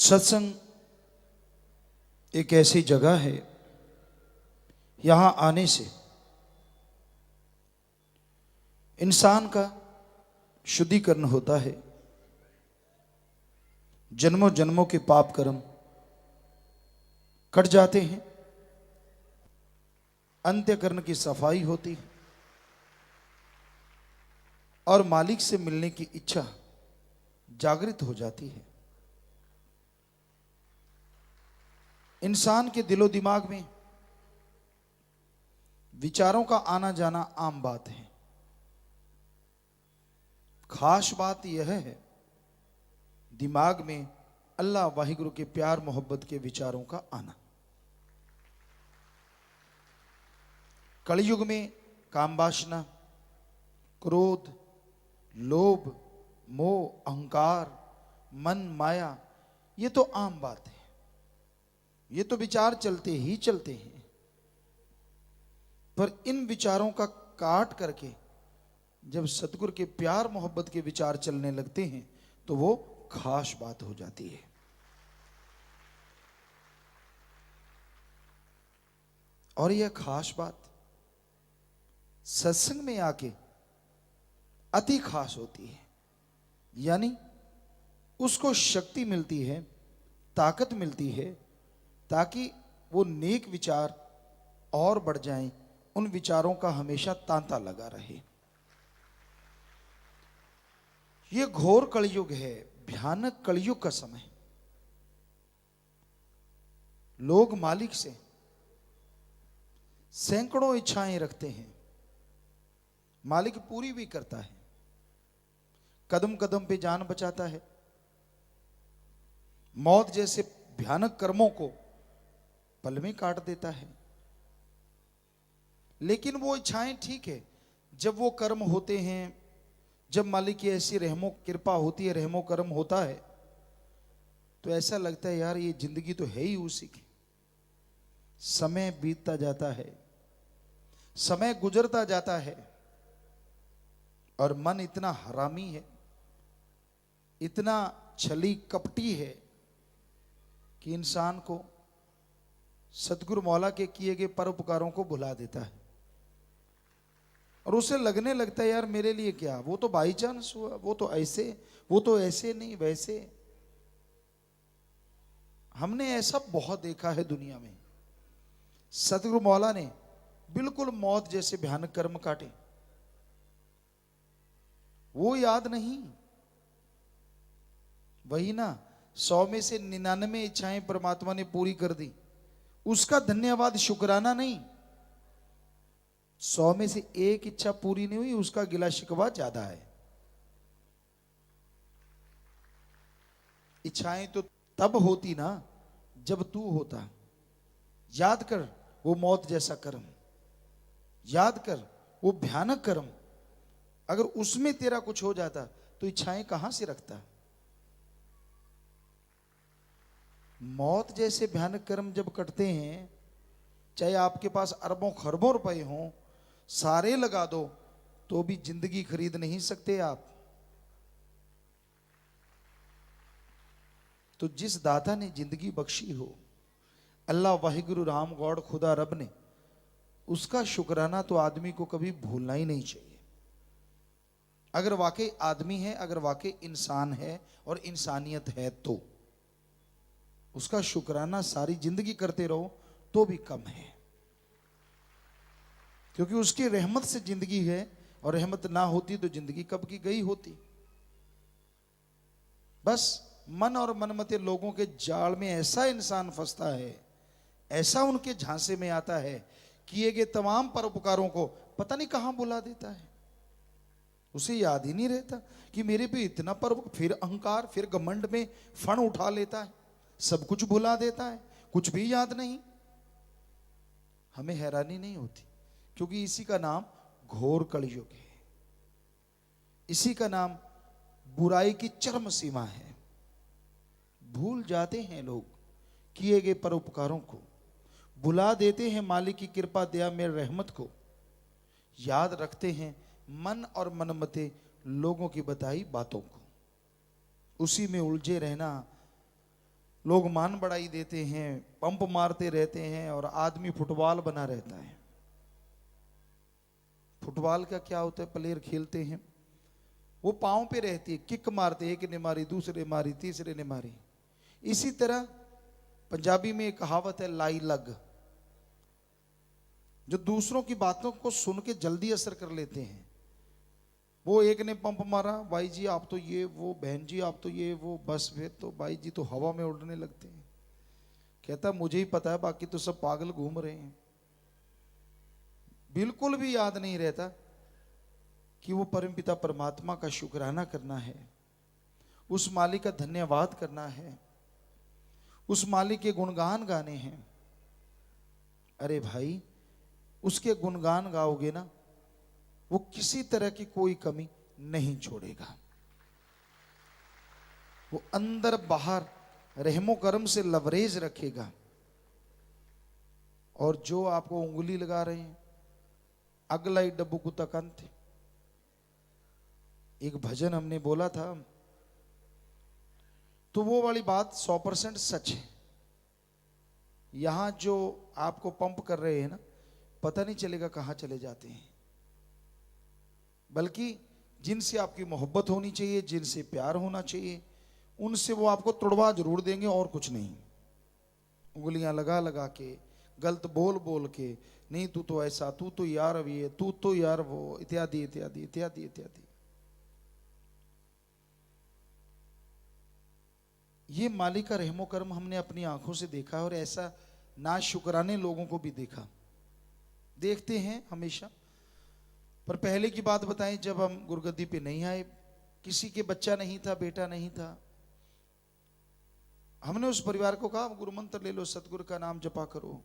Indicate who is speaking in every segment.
Speaker 1: सत्संग एक ऐसी जगह है, यहां आने से इंसान का शुद्धिकरण होता है। जन्मों जन्मों के पाप कर्म कट जाते हैं, अंत्यकरण की सफाई होती है और मालिक से मिलने की इच्छा जागृत हो जाती है। इंसान के दिलो दिमाग में विचारों का आना जाना आम बात है। खास बात यह है दिमाग में अल्लाह वाहिगुरु के प्यार मोहब्बत के विचारों का आना। कलयुग में काम वासना, क्रोध, लोभ, मोह, अहंकार, मन, माया, ये तो आम बात है। ये तो विचार चलते ही चलते हैं, पर इन विचारों का काट करके जब सतगुरु के प्यार मोहब्बत के विचार चलने लगते हैं तो वो खास बात हो जाती है। और यह खास बात सत्संग में आके अति खास होती है, यानी उसको शक्ति मिलती है, ताकत मिलती है, ताकि वो नेक विचार और बढ़ जाएं, उन विचारों का हमेशा तांता लगा रहे। ये घोर कलयुग है, भयानक कलयुग का समय। लोग मालिक से सैकड़ों इच्छाएं रखते हैं, मालिक पूरी भी करता है, कदम कदम पे जान बचाता है, मौत जैसे भयानक कर्मों को पल में काट देता है। लेकिन वो इच्छाएं ठीक है, जब वो कर्म होते हैं, जब मालिक की ऐसी रहमो कृपा होती है, रहमो कर्म होता है, तो ऐसा लगता है यार ये जिंदगी तो है ही उसी की। समय बीतता जाता है, समय गुजरता जाता है और मन इतना हरामी है, इतना छली कपटी है कि इंसान को सतगुरु मौला के किए गए परोपकारों को भुला देता है और उसे लगने लगता है यार मेरे लिए क्या, वो तो बाई चांस हुआ, वो तो ऐसे, वो तो ऐसे नहीं वैसे। हमने ऐसा बहुत देखा है दुनिया में। सतगुरु मौला ने बिल्कुल मौत जैसे भयानक कर्म काटे, वो याद नहीं। वही ना, 100 में से 99 इच्छाएं परमात्मा ने पूरी कर दी, उसका धन्यवाद शुक्राना नहीं। 100 में से एक इच्छा पूरी नहीं हुई, उसका गिला शिकवा ज्यादा है। इच्छाएं तो तब होती ना जब तू होता। याद कर वो मौत जैसा कर्म, याद कर वो भयानक कर्म, अगर उसमें तेरा कुछ हो जाता तो इच्छाएं कहां से रखता। मौत जैसे भयानक कर्म जब कटते हैं, चाहे आपके पास अरबों खरबों रुपए हों, सारे लगा दो तो भी जिंदगी खरीद नहीं सकते आप। तो जिस दाता ने जिंदगी बख्शी हो, अल्लाह वाहिगुरु राम गॉड खुदा रब ने, उसका शुक्राना तो आदमी को कभी भूलना ही नहीं चाहिए। अगर वाकई आदमी है, अगर वाकई इंसान है और इंसानियत है, तो उसका शुक्राना सारी जिंदगी करते रहो तो भी कम है, क्योंकि उसकी रहमत से जिंदगी है और रहमत ना होती तो जिंदगी कब की गई होती। बस मन और मनमते लोगों के जाल में ऐसा इंसान फंसता है, ऐसा उनके झांसे में आता है, किए गए तमाम परोपकारों को पता नहीं कहां बुला देता है। उसे याद ही नहीं रहता कि मेरे पे इतना पर्व, फिर अहंकार, फिर घमंड में फण उठा लेता है, सब कुछ भुला देता है, कुछ भी याद नहीं। हमें हैरानी नहीं होती, क्योंकि इसी का नाम घोर कलयुग है, इसी का नाम बुराई की चरम सीमा है। भूल जाते हैं लोग किए गए परोपकारों को, बुला देते हैं मालिक की कृपा दया में रहमत को, याद रखते हैं मन और मनमते लोगों की बताई बातों को, उसी में उलझे रहना, लोग मान बढ़ाई देते हैं, पंप मारते रहते हैं और आदमी फुटबॉल बना रहता है। फुटबॉल का क्या होता है, प्लेयर खेलते हैं, वो पांव पे रहती है, किक मारते, एक ने मारी, दूसरे मारी, तीसरे ने मारी। इसी तरह पंजाबी में एक कहावत है, लाई लग, जो दूसरों की बातों को सुन के जल्दी असर कर लेते हैं। वो एक ने पंप मारा, भाई जी आप तो ये वो, बहन जी आप तो ये वो, बस फिर तो भाई जी तो हवा में उड़ने लगते हैं। कहता मुझे ही पता है, बाकी तो सब पागल घूम रहे हैं। बिल्कुल भी याद नहीं रहता कि वो परमपिता परमात्मा का शुक्राना करना है, उस मालिक का धन्यवाद करना है, उस मालिक के गुणगान गाने हैं। अरे भाई, उसके गुणगान गाओगे ना, वो किसी तरह की कोई कमी नहीं छोड़ेगा। वो अंदर बाहर रहमो करम से लवरेज रखेगा। और जो आपको उंगली लगा रहे हैं, अगला ही डब्बू कुत्ता कंत। एक भजन हमने बोला था, तो वो वाली बात 100% सच है। यहां जो आपको पंप कर रहे हैं ना, पता नहीं चलेगा कहां चले जाते हैं। बल्कि जिनसे आपकी मोहब्बत होनी चाहिए, जिनसे प्यार होना चाहिए, उनसे वो आपको तुड़वा जरूर देंगे और कुछ नहीं। उंगलियां लगा लगा के, गलत बोल बोल के, नहीं तू तो ऐसा, तू तो यार अब ये, तू तो यार वो, इत्यादि इत्यादि इत्यादि इत्यादि। ये मालिक का रहमो करम हमने अपनी आंखों से देखा, और ऐसा ना शुक्राने लोगों को भी देखा, देखते हैं हमेशा। पर पहले की बात बताएं, जब हम गुरगद्दी पे नहीं आए, किसी के बच्चा नहीं था, बेटा नहीं था, हमने उस परिवार को कहा गुरु मंत्र ले लो, सतगुरु का नाम जपा करो,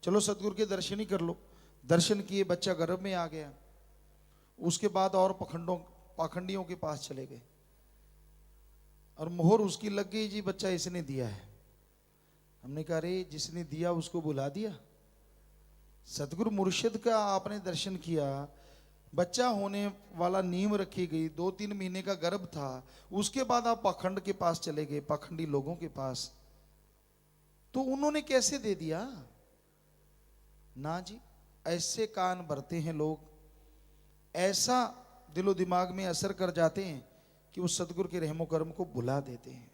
Speaker 1: चलो सतगुरु के दर्शन ही कर लो। दर्शन किए, बच्चा गर्भ में आ गया। उसके बाद और पाखंडियों के पास चले गए और मोहर उसकी लग गई, जी बच्चा इसने दिया है। हमने कहा अरे जिसने दिया उसको बुला दिया। सतगुरु मुर्शिद का आपने दर्शन किया, बच्चा होने वाला नींव रखी गई, 2-3 महीने का गर्भ था, उसके बाद आप पाखंड के पास चले गए, पाखंडी लोगों के पास। तो उन्होंने कैसे दे दिया? ना जी, ऐसे कान भरते हैं लोग, ऐसा दिलो दिमाग में असर कर जाते हैं कि उस सतगुरु के रहमो कर्म को भुला देते हैं।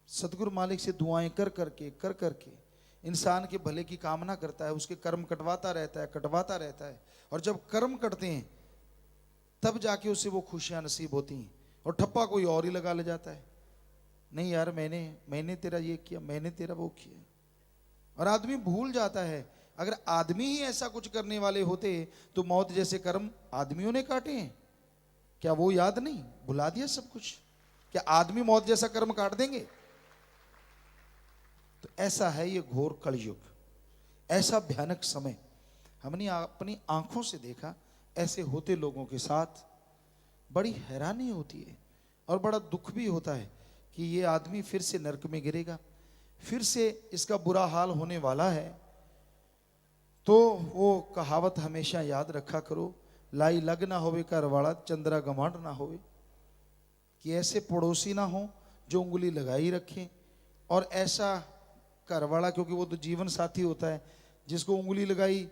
Speaker 1: सतगुरु मालिक से दुआएं कर करके इंसान के भले की कामना करता है, उसके कर्म कटवाता रहता है। और जब कर्म कटते हैं तब जाके उसे वो खुशियां नसीब होती हैं, और ठप्पा कोई और ही लगा ले जाता है, नहीं यार मैंने तेरा ये किया, मैंने तेरा वो किया। और आदमी भूल जाता है, अगर आदमी ही ऐसा कुछ करने वाले होते तो मौत जैसे कर्म आदमियों ने काटे हैं क्या? वो याद नहीं, भुला दिया सब कुछ। क्या आदमी मौत जैसा कर्म काट देंगे? तो ऐसा है ये घोर कलयुग, ऐसा भयानक समय हमने अपनी आंखों से देखा। ऐसे होते लोगों के साथ बड़ी हैरानी होती है और बड़ा दुख भी होता है कि ये आदमी फिर से नरक में गिरेगा, फिर से इसका बुरा हाल होने वाला है। तो वो कहावत हमेशा याद रखा करो, लाई लग ना होवे घर वाला, चंद्रा गमांड ना होवे। कि ऐसे पड़ोसी ना हो जो उंगली लगाई रखें, और ऐसा घर वाला, क्योंकि वो तो जीवन साथी होता है, जिसको उंगली लगाई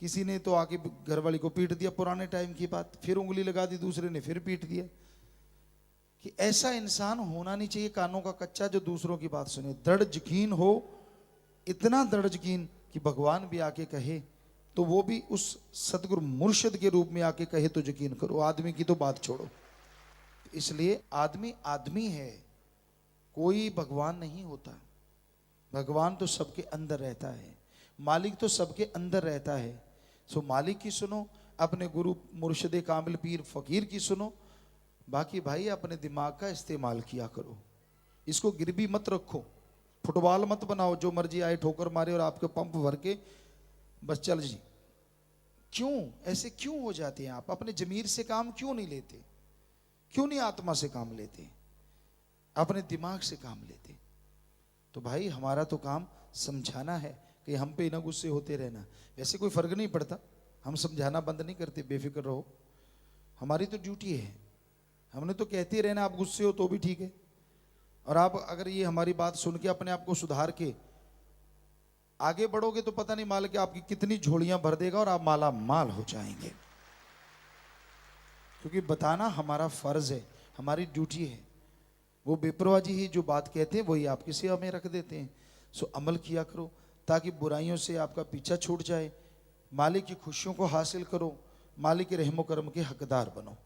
Speaker 1: किसी ने तो आके घरवाली को पीट दिया, पुराने टाइम की बात, फिर उंगली लगा दी दूसरे ने, फिर पीट दिया। कि ऐसा इंसान होना नहीं चाहिए कानों का कच्चा जो दूसरों की बात सुने। दृढ़ यकीन हो, इतना दृढ़ यकीन कि भगवान भी आके कहे तो वो भी उस सतगुरु मुर्शिद के रूप में आके कहे तो यकीन करो, आदमी की तो बात छोड़ो। इसलिए आदमी आदमी है, कोई भगवान नहीं होता। भगवान तो सबके अंदर रहता है, मालिक तो सबके अंदर रहता है। सो मालिक की सुनो, अपने गुरु मुर्शिद कामिल पीर फकीर की सुनो, बाकी भाई अपने दिमाग का इस्तेमाल किया करो। इसको गिरवी मत रखो, फुटबॉल मत बनाओ, जो मर्जी आए ठोकर मारे और आपके पंप भर के बस चल जी। क्यों ऐसे क्यों हो जाते हैं आप? अपने जमीर से काम क्यों नहीं लेते? क्यों नहीं आत्मा से काम लेते, अपने दिमाग से काम लेते? तो भाई हमारा तो काम समझाना है कि हम पे ना गुस्से होते रहना। वैसे कोई फर्क नहीं पड़ता, हम समझाना बंद नहीं करते, बेफिक्र रहो, हमारी तो ड्यूटी है। हमने तो कहते रहना, आप गुस्से हो तो भी ठीक है, और आप अगर ये हमारी बात सुन के अपने आप को सुधार के आगे बढ़ोगे तो पता नहीं माल के आपकी कितनी झोलियां भर देगा और आप माला माल हो जाएंगे। क्योंकि बताना हमारा फर्ज है, हमारी ड्यूटी है। वो बेपरवाह जी ही जो बात कहते हैं वही आपकी सेवा में रख देते हैं। सो अमल किया करो ताकि बुराइयों से आपका पीछा छूट जाए, मालिक की खुशियों को हासिल करो, मालिक के रहमो करम के हकदार बनो।